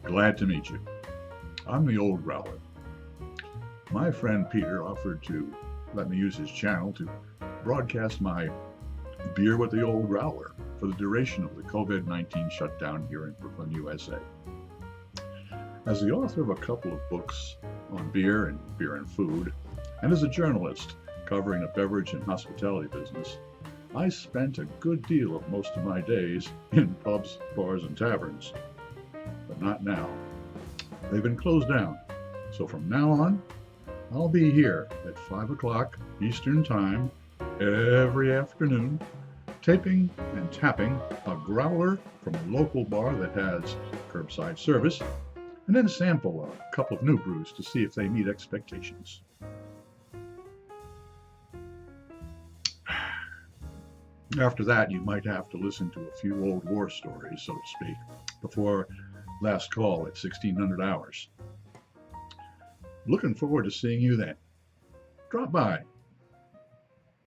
Glad to meet you. I'm the Old Growler. My friend Peter offered to let me use his channel to broadcast my beer with the Old Growler for the duration of the COVID-19 shutdown here in Brooklyn, USA. As the author of a couple of books on beer and food, and as a journalist covering a beverage and hospitality business, I spent a good deal of most of my days in pubs, bars, and taverns. But not now. They've been closed down. So from now on, I'll be here at 5 o'clock Eastern Time every afternoon, taping and tapping a growler from a local bar that has curbside service, and then sample a couple of new brews to see if they meet expectations. After that, you might have to listen to a few old war stories, so to speak, before last call at 1600 hours. Looking forward to seeing you then. Drop by.